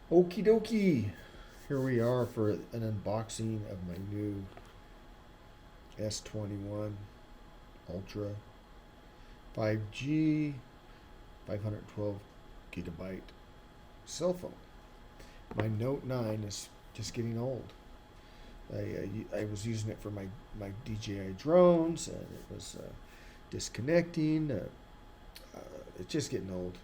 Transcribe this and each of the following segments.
Okie dokie. Here we are for an unboxing of my new S21 Ultra 5G 512 gigabyte cell phone. My Note 9 is just getting old. I was using it for my DJI drones, and it was disconnecting. It's just getting old.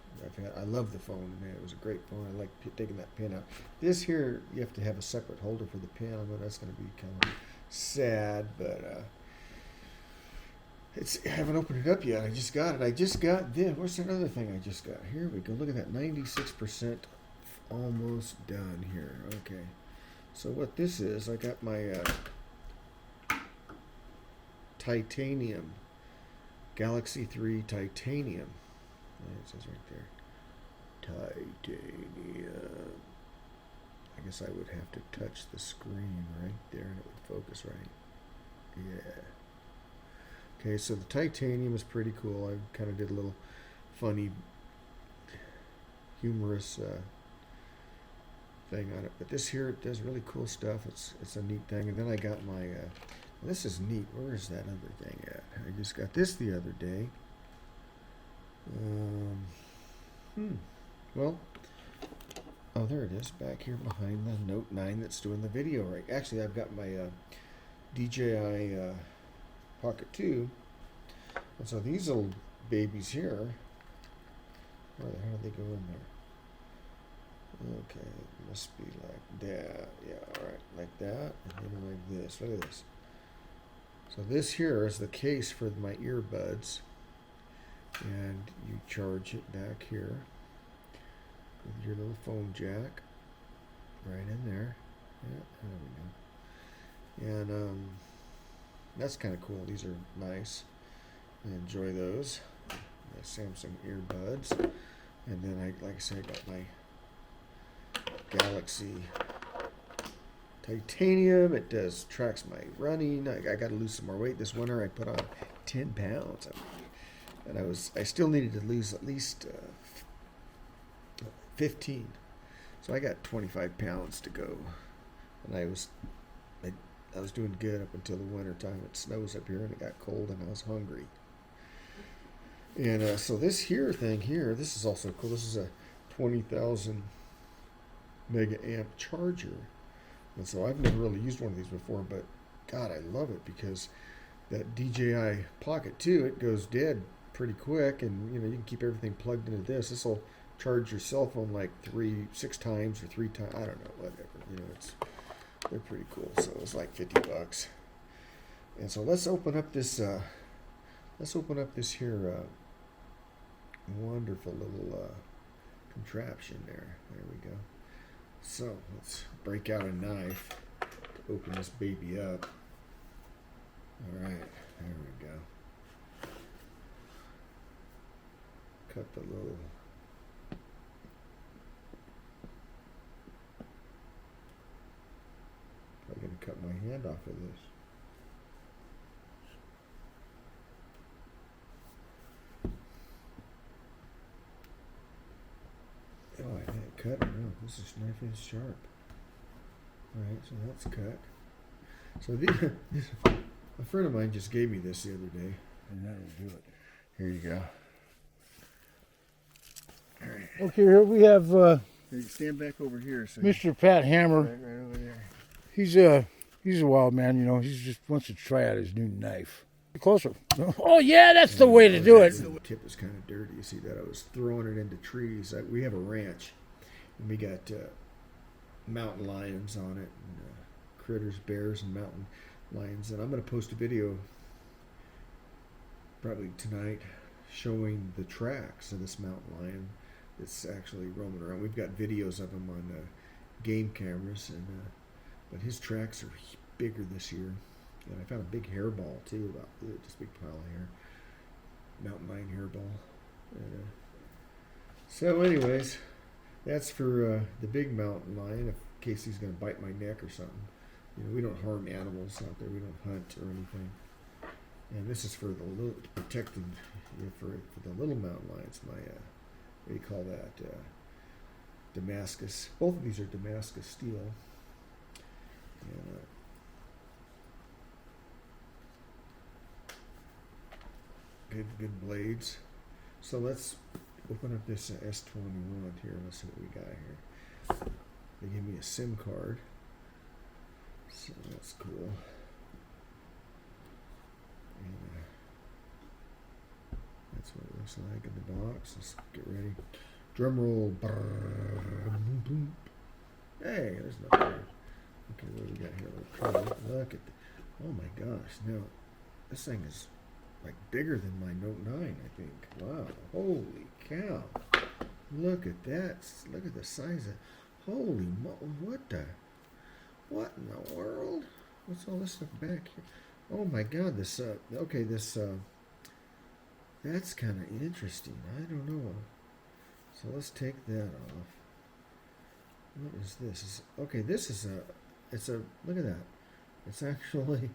I love the phone, man. It was a great phone. I like taking that pin out. This here, you have to have a separate holder for the pin. I know that's going to be kind of sad, but I haven't opened it up yet. I just got it. I just got this. What's that other thing I just got? Here we go. Look at that. 96% almost done here. Okay. So what this is, I got my titanium Galaxy 3 titanium. It says right there. Titanium. I guess I would have to touch the screen right there and it would focus right. Yeah. Okay, so the titanium is pretty cool. I kind of did a little funny, humorous thing on it. But this here, it does really cool stuff. It's a neat thing. And then I got my, this is neat. Where is that other thing at? I just got this the other day. Well, oh, there it is, back here behind the Note 9 that's doing the video right. Actually, I've got my DJI Pocket 2. And so these little babies here, where the hell do they go in there? Okay, it must be like that. Yeah, all right, like that, and then like this. Look at this. So this here is the case for my earbuds, and you charge it back here with your little phone jack right in there. Yeah, there we go. And that's kind of cool. These are nice. I enjoy those. My Samsung earbuds, and then like I said, I got my Galaxy titanium. It tracks my running. I got to lose some more weight this winter. I put on 10 pounds, and I still needed to lose at least 15. So I got 25 pounds to go, and I was doing good up until the winter time. It snows up here, and it got cold, and I was hungry. And so this here thing here, this is also cool. This is a 20,000 mega amp charger, and so I've never really used one of these before, but God, I love it because that DJI Pocket 2, it goes dead pretty quick, and you can keep everything plugged into this. This will charge your cell phone like 6 times or 3 times. I don't know, whatever. They're pretty cool. So it's like $50. And so let's open up this here wonderful little contraption there. There we go. So let's break out a knife to open this baby up. All right, there we go. Cut the little I'm going to cut my hand off of this. Oh, I didn't cut it. No, this knife is sharp. Alright, so that's cut. So a friend of mine just gave me this the other day, and that'll do it. Here you go. All right. Okay, here we have Hey, stand back over here. So Mr. Pat Hammer. right over there. He's a wild man, He just wants to try out his new knife. Closer. Oh yeah, that's the way to do it. The tip is kind of dirty. You see that? I was throwing it into trees. We have a ranch, and we got mountain lions on it, and critters, bears, and mountain lions. And I'm going to post a video probably tonight showing the tracks of this mountain lion that's actually roaming around. We've got videos of him on game cameras, and but his tracks are bigger this year. And I found a big hairball too, about just a big pile of hair, mountain lion hairball. So, anyways, that's for the big mountain lion, in case he's going to bite my neck or something. We don't harm animals out there. We don't hunt or anything. And this is for the little, protecting for the little mountain lions. My what do you call that? Damascus. Both of these are Damascus steel. And, good blades. So let's open up this S21 here. Let's see what we got here. They gave me a SIM card, so that's cool. And, that's what it looks like in the box. Let's get ready. Drum roll. Hey, there's nothing there. Okay, what do we got here? Look at oh my gosh. Now, this thing is like bigger than my Note 9, I think. Wow. Holy cow. Look at that. Look at the size of, holy what in the world? What's all this stuff back here? Oh my god, this, okay, this, that's kind of interesting. I don't know. So let's take that off. What is this? Okay, this is look at that. It's actually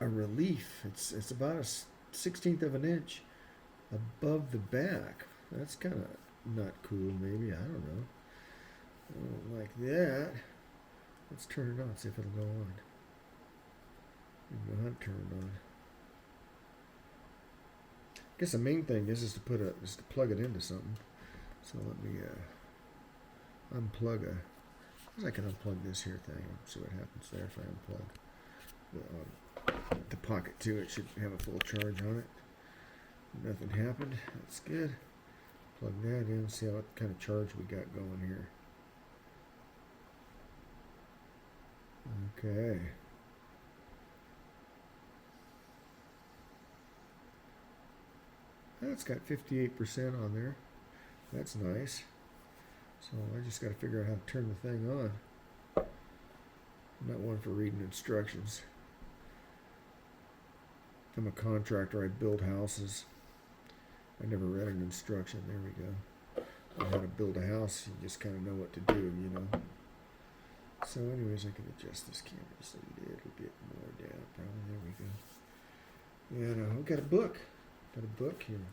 a relief. It's about a 1/16 of an inch above the back. That's kind of not cool, maybe. I don't know. I don't like that. Let's turn it on, see if it'll go on. Go ahead and turn it on. I guess the main thing is to plug it into something. So let me unplug I can unplug this here thing and see what happens there if I unplug the Pocket 2. It should have a full charge on it. Nothing happened. That's good. Plug that in, see what kind of charge we got going here. Okay. That's got 58% on there. That's nice. So I just got to figure out how to turn the thing on. I'm not one for reading instructions. I'm a contractor. I build houses. I never read an instruction. There we go. On how to build a house, you just kind of know what to do, you know. So anyways, I can adjust this camera just a little bit more down. Probably. There we go. And we got a book. Got a book here.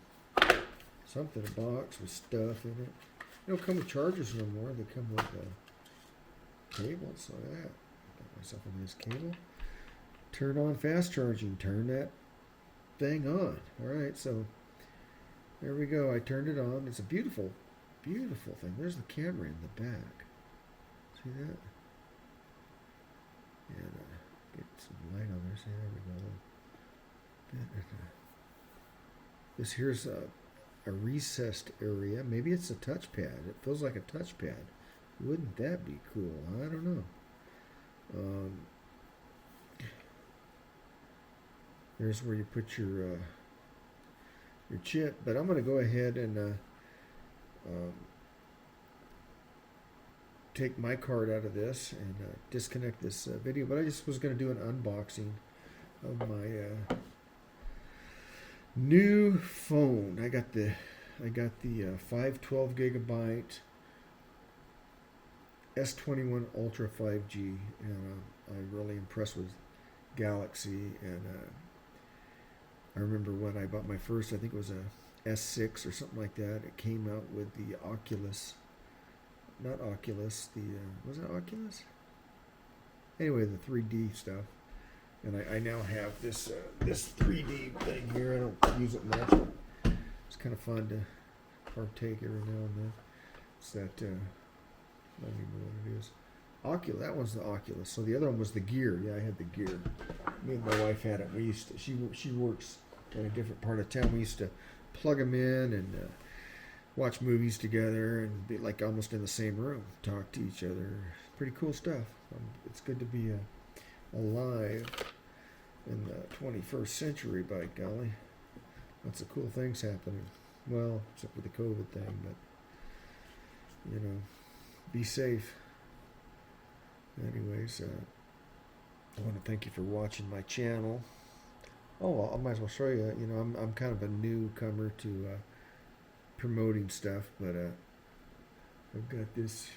Something, a box with stuff in it. They don't come with chargers no more. They come with cables. Look at that. Got myself a nice cable. Turn on fast charging. Turn that thing on. Alright, so there we go. I turned it on. It's a beautiful, beautiful thing. There's the camera in the back. See that? And get some light on there. See, there we go. This here's a recessed area. Maybe it's a touchpad. It feels like a touchpad. Wouldn't that be cool? I don't know. There's where you put your chip. But I'm going to go ahead and take my card out of this and disconnect this video. But I just was going to do an unboxing of my new phone. I got the 512 gigabyte S21 Ultra 5G, and I'm really impressed with Galaxy. And I remember when I bought my first, I think it was a S6 or something like that. It came out with the Oculus, not Oculus. Was it Oculus? Anyway, the 3D stuff. And I now have this 3D thing here. I don't use it much, but it's kind of fun to partake every now and then. It's that, I don't even know what it is. Oculus, that one's the Oculus. So the other one was the Gear. Yeah, I had the Gear. Me and my wife had it. We used to, she works in a different part of town. We used to plug them in and watch movies together and be like almost in the same room, talk to each other. Pretty cool stuff. It's good to be alive in the 21st century, by golly. Lots of cool things happening. Well, except with the COVID thing, but, you know, be safe. Anyways, I want to thank you for watching my channel. Oh, I might as well show you. You know, I'm kind of a newcomer to promoting stuff, but I've got this.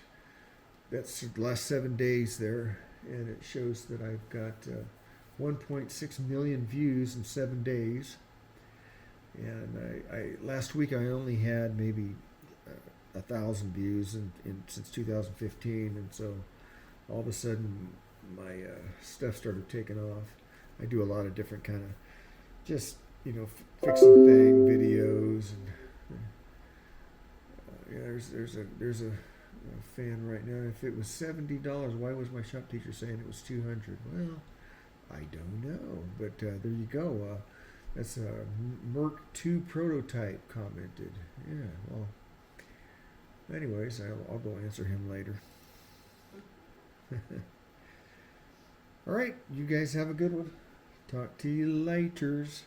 That's the last 7 days there, and it shows that I've got 1.6 million views in 7 days. And I last week I only had maybe 1,000 views since 2015, and so all of a sudden my stuff started taking off. I do a lot of different kind of just fixing videos, and yeah, there's a fan right now. If it was $70, why was my shop teacher saying it was 200? Well, I don't know, but there you go. That's a Merc 2 prototype commented. Yeah, well, anyways, I'll go answer him later. All right, you guys have a good one. Talk to you laters.